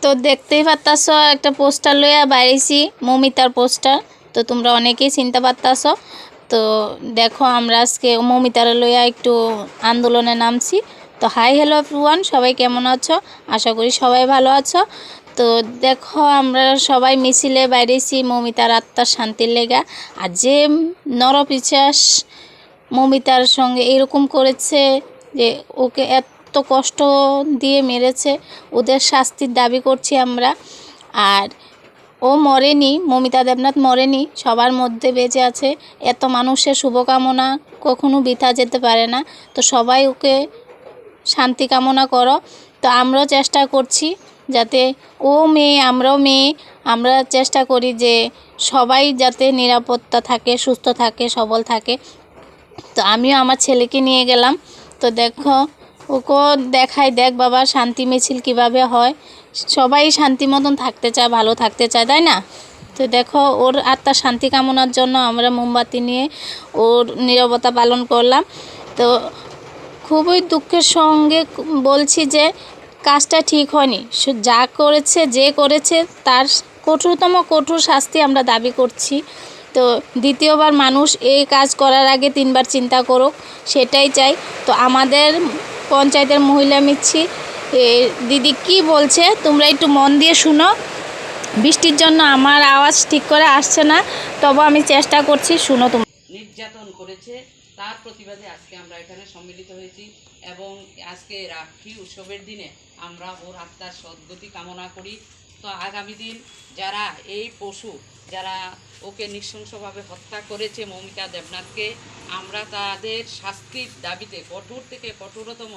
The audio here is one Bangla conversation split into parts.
তো দেখতেই পারতাছ একটা পোস্টার লইয়া বাইরেছি, মমিতার পোস্টার। তো তোমরা অনেকেই চিনতে পারতাছ। তো দেখো আমরা আজকে মমিতার লইয়া একটু আন্দোলনে নামছি। তো হাই হ্যালো এভরিওয়ান, সবাই কেমন আছো? আশা করি সবাই ভালো আছো। তো দেখো আমরা সবাই মিছিলে বাইরেছি মমিতার আত্মার শান্তির লেগা। আর যে নরপিশাচ মমিতার সঙ্গে এরকম করেছে যে ওকে এত কষ্ট দিয়ে মেরেছে, ওদের শাস্তির দাবি করছি আমরা। আর ও মরেনি, মমিতা দেবনাথ মরেনি, সবার মধ্যে বেঁচে আছে। এত মানুষের শুভকামনা কখনো বৃথা যেতে পারে না। তো সবাই ওকে শান্তি কামনা করো। তো আমরাও চেষ্টা করছি যাতে ও মেয়ে, আমরাও মেয়ে, আমরা চেষ্টা করি যে সবাই যাতে নিরাপত্তা থাকে, সুস্থ থাকে, সবল থাকে। তো আমিও আমার ছেলেকে নিয়ে গেলাম। তো দেখো ওকে দেখাই, দেখ বাবা শান্তি মিছিল কিভাবে হয়। সবাই শান্তি মতন থাকতে চায়, ভালো থাকতে চায়, তাই না? তো দেখো ওর আত্মার শান্তি কামনার জন্য আমরা মোমবাতি নিয়ে ওর নীরবতা পালন করলাম। তো খুবই দুঃখের সঙ্গে বলছি যে কাজটা ঠিক হয়নি। যা করেছে, যে করেছে তার কঠোরতম কঠোর শাস্তি আমরা দাবি করছি। তো দ্বিতীয়বার মানুষ এই কাজ করার আগে 3বার চিন্তা করুক, সেটাই চাই। তো আমাদের পঞ্চায়েতের মহিলা মিছিল দিদি কি বলছে তোমরা একটু মন দিয়ে শুনো। বৃষ্টির জন্য আমার আওয়াজ ঠিক করে আসছে না, তবে আমি চেষ্টা করছি, শুনো তোমরা। নির্যাতন করেছে তার প্রতিবাদে আজকে আমরা এখানে সম্মিলিত হয়েছি এবং আজকে রাখি উৎসবের দিনে আমরা ওর আত্মার সদ্গতি কামনা করি। তো আগামী দিন যারা এই পশু, যারা ওকে নৃশংসভাবে হত্যা করেছে মমিতা দেবনাথকে, আমরা তাদের শাস্তির দাবিতে কঠোর থেকে কঠোরতম।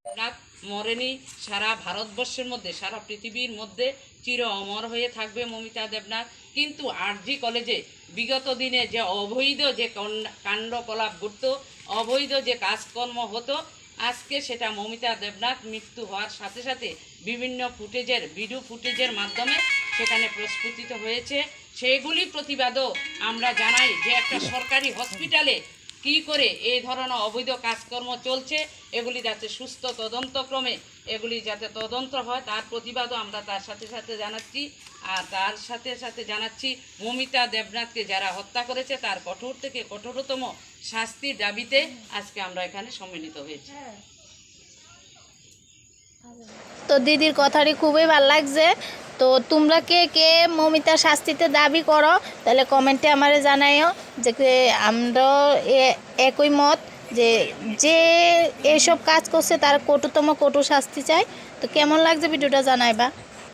দেবনাথ মরেনি, সারা ভারতবর্ষের মধ্যে, সারা পৃথিবীর মধ্যে চির অমর হয়ে থাকবে মমিতা দেবনাথ। কিন্তু আরজি কলেজে বিগত দিনে যে অবৈধ যে কাণ্ডকলাপ ঘটত, অবৈধ যে কাজকর্ম হতো, আজকে সেটা মমিতা দেবনাথ মৃত্যু হওয়ার সাথে সাথে বিভিন্ন ভিডিও ফুটেজের মাধ্যমে সেখানে প্রস্ফুটিত হয়েছে। সেগুলির প্রতিবাদও আমরা জানাই যে একটা সরকারি হসপিটালে কী করে এই ধরনের অবৈধ কাজকর্ম চলছে, এগুলি যাতে সুস্থ তদন্তক্রমে এগুলি যাতে তদন্ত হয়, তার প্রতিবাদও আমরা তার সাথে সাথে জানাচ্ছি। আর তার সাথে সাথে জানাচ্ছি মমিতা দেবনাথকে যারা হত্যা করেছে তার কঠোর থেকে কঠোরতম শাস্তির দাবিতে আজকে আমরা এখানে সম্মিলিত হয়েছি। তো দিদির কথাটি খুবই ভালো লাগছে। তো তোমরা কে কে মমিতার শাস্তিতে দাবি করো তাহলে কমেন্টে আমারে জানাইও। যে আমরা একই মত যে যে এইসব কাজ করছে তার কঠোরতম কঠোর শাস্তি চাই। তো কেমন লাগছে ভিডিওটা জানাইবা।